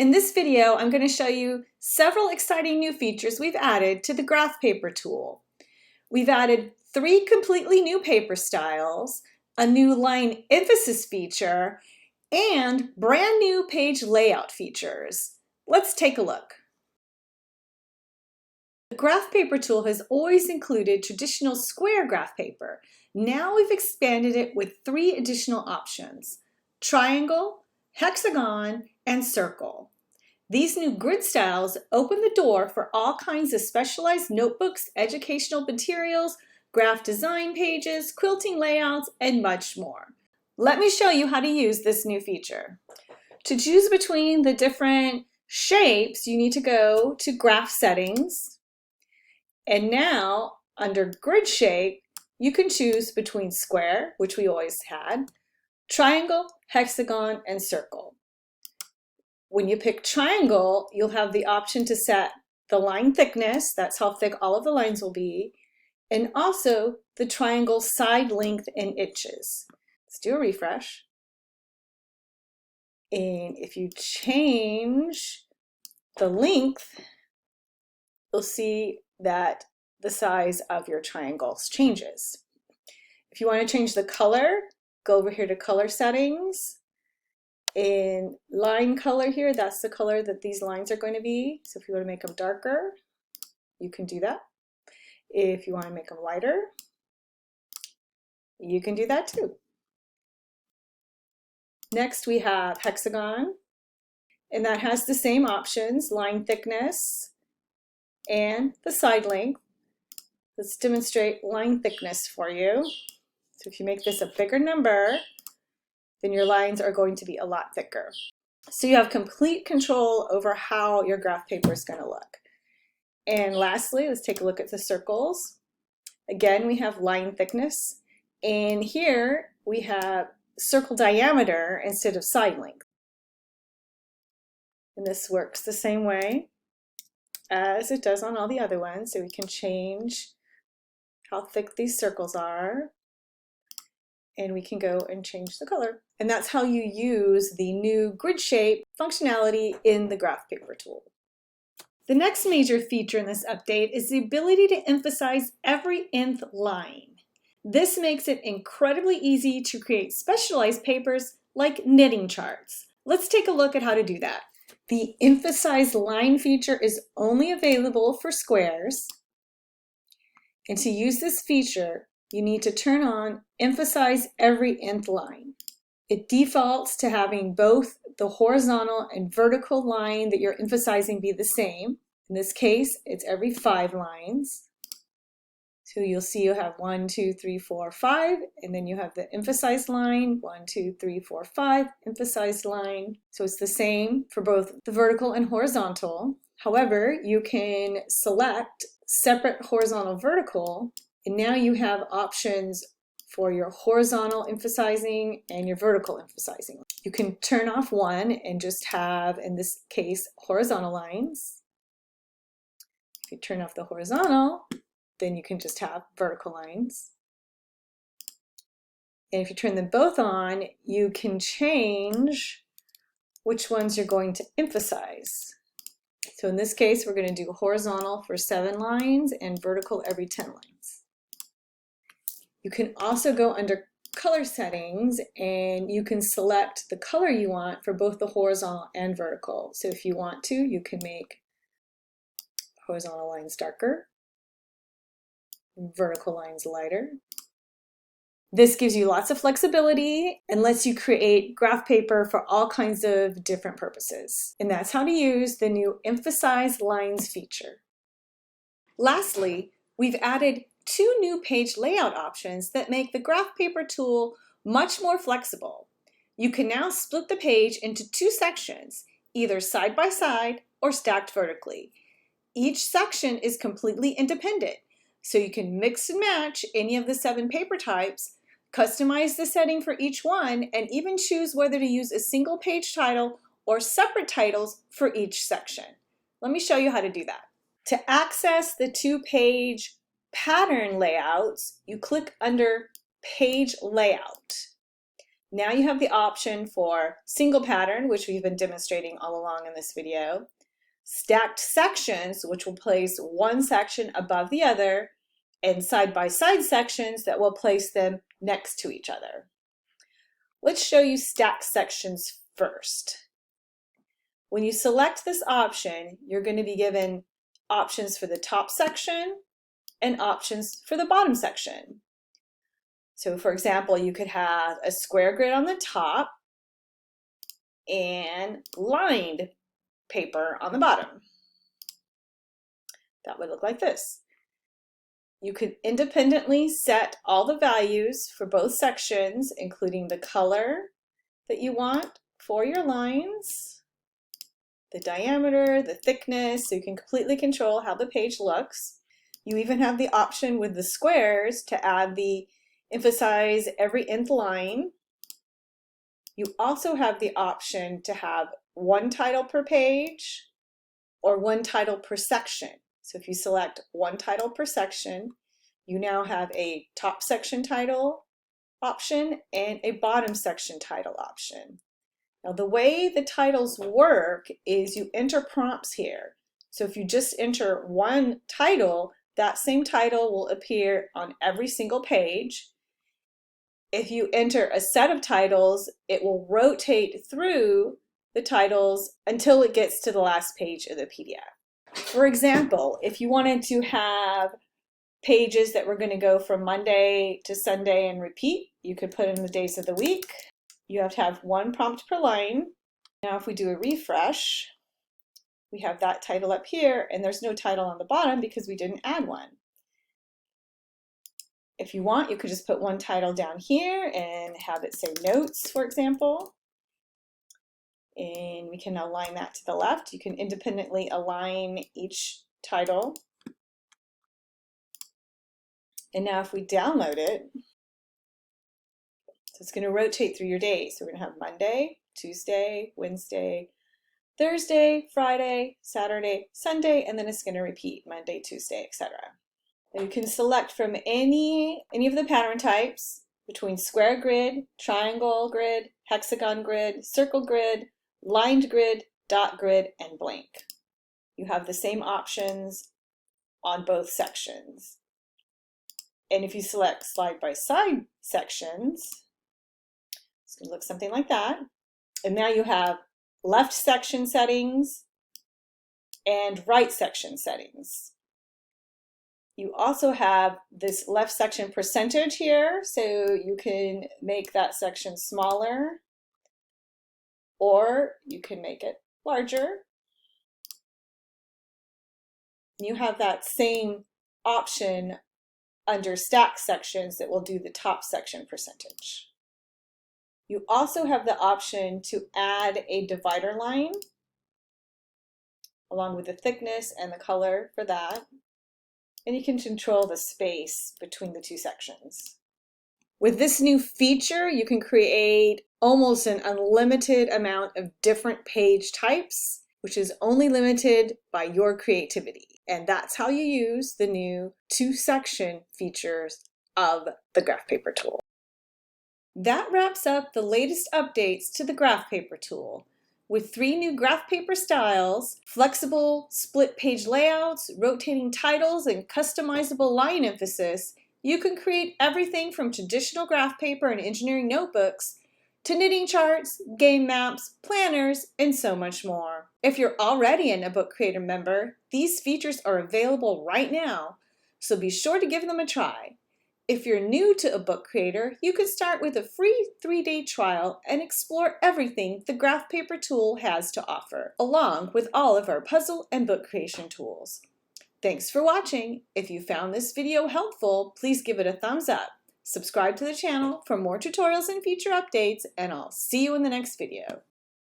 In this video, I'm going to show you several exciting new features we've added to the graph paper tool. We've added 3 completely new paper styles, a new line emphasis feature, and brand new page layout features. Let's take a look. The graph paper tool has always included traditional square graph paper. Now we've expanded it with 3 additional options: triangle, hexagon, and circle. These new grid styles open the door for all kinds of specialized notebooks, educational materials, graph design pages, quilting layouts, and much more. Let me show you how to use this new feature. To choose between the different shapes, you need to go to Graph Settings. And now, under Grid Shape, you can choose between square, which we always had, triangle, hexagon, and circle. When you pick triangle, you'll have the option to set the line thickness, that's how thick all of the lines will be, and also the triangle side length in inches. Let's do a refresh. And if you change the length, you'll see that the size of your triangles changes. If you want to change the color, go over here to color settings. In line color here, that's the color that these lines are going to be. So if you want to make them darker, you can do that. If you want to make them lighter, you can do that too. Next we have hexagon, and that has the same options, line thickness and the side length. Let's demonstrate line thickness for you. So if you make this a bigger number, then your lines are going to be a lot thicker. So you have complete control over how your graph paper is going to look. And lastly, let's take a look at the circles. Again, we have line thickness, and here we have circle diameter instead of side length. And this works the same way as it does on all the other ones, so we can change how thick these circles are, and we can go and change the color. And that's how you use the new grid shape functionality in the graph paper tool. The next major feature in this update is the ability to emphasize every nth line. This makes it incredibly easy to create specialized papers like knitting charts. Let's take a look at how to do that. The emphasize line feature is only available for squares. And to use this feature, you need to turn on emphasize every nth line. It defaults to having both the horizontal and vertical line that you're emphasizing be the same. In this case, it's every 5 lines. So you'll see you have 1, 2, 3, 4, 5, and then you have the emphasized line, 1, 2, 3, 4, 5, emphasized line. So it's the same for both the vertical and horizontal. However, you can select separate horizontal vertical, and now you have options for your horizontal emphasizing and your vertical emphasizing. You can turn off one and just have, in this case, horizontal lines. If you turn off the horizontal, then you can just have vertical lines. And if you turn them both on, you can change which ones you're going to emphasize. So in this case, we're going to do horizontal for 7 lines and vertical every 10 lines. You can also go under color settings and you can select the color you want for both the horizontal and vertical. So if you want to, you can make horizontal lines darker, vertical lines lighter. This gives you lots of flexibility and lets you create graph paper for all kinds of different purposes. And that's how to use the new emphasize lines feature. Lastly, we've added 2 new page layout options that make the graph paper tool much more flexible. You can now split the page into 2 sections, either side by side or stacked vertically. Each section is completely independent, so you can mix and match any of the 7 paper types, customize the setting for each one, and even choose whether to use a single page title or separate titles for each section. Let me show you how to do that. To access the 2-page pattern layouts, you click under Page Layout. Now you have the option for single pattern, which we've been demonstrating all along in this video, stacked sections, which will place one section above the other, and side-by-side sections that will place them next to each other. Let's show you stacked sections first. When you select this option, you're going to be given options for the top section and options for the bottom section. So for example, you could have a square grid on the top and lined paper on the bottom. That would look like this. You could independently set all the values for both sections, including the color that you want for your lines, the diameter, the thickness, so you can completely control how the page looks. You even have the option with the squares to add the emphasize every nth line. You also have the option to have one title per page or one title per section. So if you select one title per section, you now have a top section title option and a bottom section title option. Now the way the titles work is you enter prompts here. So if you just enter one title, that same title will appear on every single page. If you enter a set of titles, it will rotate through the titles until it gets to the last page of the PDF. For example, if you wanted to have pages that were going to go from Monday to Sunday and repeat, you could put in the days of the week. You have to have one prompt per line. Now if we do a refresh, we have that title up here and there's no title on the bottom because we didn't add one. If you want, you could just put one title down here and have it say notes, for example. And we can align that to the left. You can independently align each title. And now if we download it, so it's going to rotate through your days. So we're going to have Monday, Tuesday, Wednesday, Thursday, Friday, Saturday, Sunday, and then it's going to repeat Monday, Tuesday, etc. You can select from any of the pattern types between square grid, triangle grid, hexagon grid, circle grid, lined grid, dot grid, and blank. You have the same options on both sections. And if you select side-by-side sections, it's going to look something like that. And now you have left section settings and right section settings. You also have this left section percentage here, so you can make that section smaller or you can make it larger. You have that same option under stack sections that will do the top section percentage. You also have the option to add a divider line along with the thickness and the color for that. And you can control the space between the two sections. With this new feature, you can create almost an unlimited amount of different page types, which is only limited by your creativity. And that's how you use the new two-section features of the graph paper tool. That wraps up the latest updates to the graph paper tool. With 3 new graph paper styles, flexible split page layouts, rotating titles, and customizable line emphasis, you can create everything from traditional graph paper and engineering notebooks to knitting charts, game maps, planners, and so much more. If you're already an ebook creator member, these features are available right now, so be sure to give them a try. If you're new to a book creator, you can start with a free 3-day trial and explore everything the graph paper tool has to offer, along with all of our puzzle and book creation tools. Thanks for watching. If you found this video helpful, please give it a thumbs up. Subscribe to the channel for more tutorials and feature updates, and I'll see you in the next video.